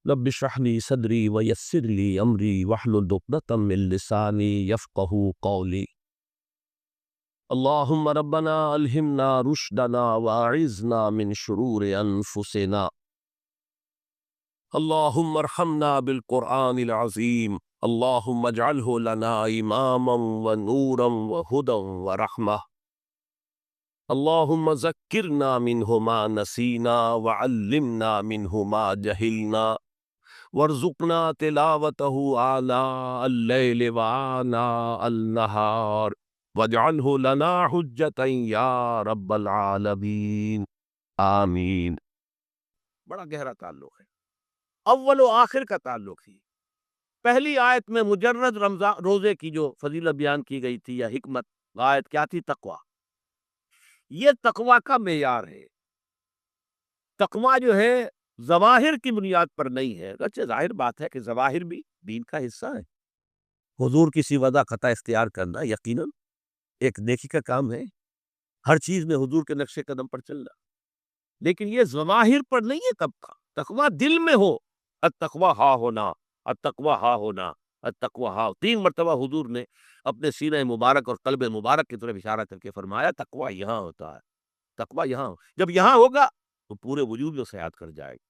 رب اشرح لي صدري ويسر لي امري واحلل عقدة من لساني يفقهوا قولي. اللهم ربنا الهمنا رشدنا واعذنا من شرور انفسنا. اللهم ارحمنا بالقرآن العظيم. اللهم اجعله لنا اماما ونورا وهدى ورحمة. اللهم ذكرنا منه ما نسينا وعلمنا منه ما جهلنا وارزقنا تلاوته آناء الليل وآناء النهار واجعله لنا حجة یا رب العالمین آمین۔ بڑا گہرا تعلق ہے، اول و آخر کا تعلق ہی۔ پہلی آیت میں مجرد رمضان روزے کی جو فضیلت بیان کی گئی تھی یا حکمت، آیت کیا تھی؟ تقوی۔ یہ تقوی کا معیار ہے۔ تقوی جو ہے ظواہر کی بنیاد پر نہیں ہے، اگرچہ ظاہر بات ہے کہ ظواہر بھی دین کا حصہ ہے۔ حضور کی سوادہ خطا اختیار کرنا یقیناً ایک نیکی کا کام ہے، ہر چیز میں حضور کے نقش قدم پر چلنا، لیکن یہ ظواہر پر نہیں ہے۔ کب کا تقوی دل میں ہو، التقوی ہا ہونا، التقوی ہا ہونا، التقوی ہا۔ 3 مرتبہ حضور نے اپنے سینہ مبارک اور قلب مبارک کی طرف اشارہ کر کے فرمایا تقوی یہاں ہوتا ہے، تقوی یہاں ہو۔ جب یہاں ہوگا تو پورے وجود میں سیاحت کر جائے گا۔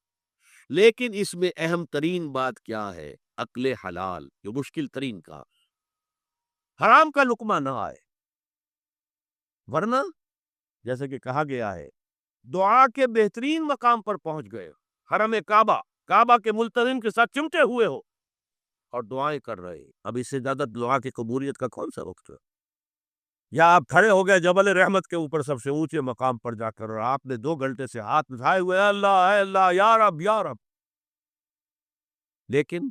لیکن اس میں اہم ترین بات کیا ہے؟ عقل حلال، جو مشکل ترین کام، حرام کا لقمہ نہ آئے، ورنہ جیسے کہ کہا گیا ہے دعا کے بہترین مقام پر پہنچ گئے، حرم کعبہ، کعبہ کے ملتزم کے ساتھ چمٹے ہوئے ہو اور دعائیں کر رہے، اب اس سے زیادہ دعا کی قبولیت کا کون سا وقت ہے؟ یا آپ کھڑے ہو گئے جبل رحمت کے اوپر سب سے اونچے مقام پر جا کر، اور آپ نے 2 گھنٹے سے ہاتھ اٹھائے ہوئے اے اللہ یا رب یا رب، لیکن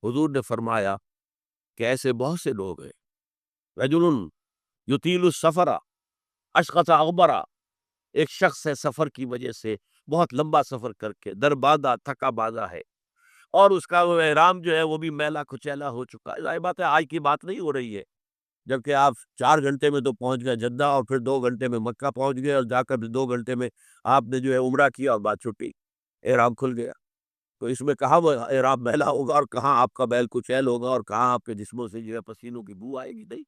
حضور نے فرمایا کہ ایسے بہت سے لوگ ہیں، رجل یطیل السفر اشخص اغبرا، ایک شخص ہے سفر کی وجہ سے بہت لمبا سفر کر کے دربادہ تھکا بازا ہے، اور اس کا وہ احرام جو ہے وہ بھی میلا کچیلا ہو چکا ہے۔ ظاہر بات ہے آج کی بات نہیں ہو رہی ہے، جبکہ آپ 4 گھنٹے میں تو پہنچ گئے جدہ، اور پھر 2 گھنٹے میں مکہ پہنچ گئے، اور جا کر پھر 2 گھنٹے میں آپ نے جو ہے عمرہ کیا اور بات چھٹی، احرام کھل گیا۔ تو اس میں کہاں وہ احرام میلا ہوگا، اور کہاں آپ کا بیل کچیل ہوگا، اور کہاں آپ کے جسموں سے جو ہے پسینوں کی بو آئے گی؟ نہیں۔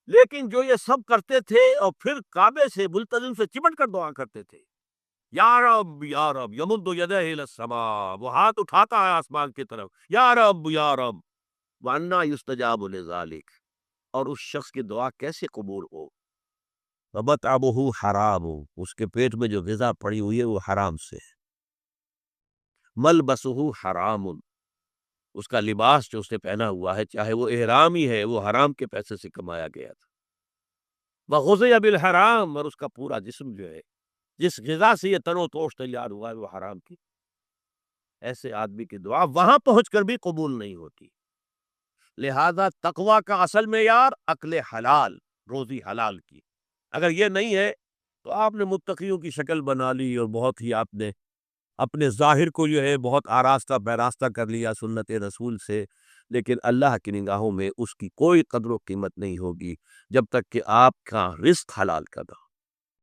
لیکن جو یہ سب کرتے تھے اور پھر کعبے سے ملتزم سے چمٹ کر دعا کرتے تھے، یا رب یمد یدہ الی السماء، وہ ہاتھ اٹھاتا ہے آسمان کی طرف، یا رب وَأَنَّىٰ يُسْتَجَابُ لِذَٰلِكَ، اور اس شخص کی دعا کیسے قبول ہو؟ وَمَطْعَمُهُ حَرَامٌ، اس کے پیٹ میں جو غذا پڑی ہوئی ہے وہ حرام سے ہے۔ مَلْبَسُهُ حَرَامٌ، اس کا لباس جو اس نے پہنا ہوا ہے چاہے وہ احرام ہی ہے، وہ حرام کے پیسے سے کمایا گیا تھا۔ وَغُذِيَ بِالْحَرَامِ، اور اس کا پورا جسم جو ہے جس غذا سے یہ تن و توش تیار ہوا ہے وہ حرام کی، ایسے آدمی کی دعا وہاں پہنچ کر بھی قبول نہیں ہوتی۔ لہذا تقوی کا اصل معیار عقل حلال، روزی حلال کی۔ اگر یہ نہیں ہے تو آپ نے متقیوں کی شکل بنا لی، اور بہت ہی آپ نے اپنے ظاہر کو جو ہے بہت آراستہ بیراستہ کر لیا سنت رسول سے، لیکن اللہ کی نگاہوں میں اس کی کوئی قدر و قیمت نہیں ہوگی جب تک کہ آپ کا رزق حلال کا نہ ہو۔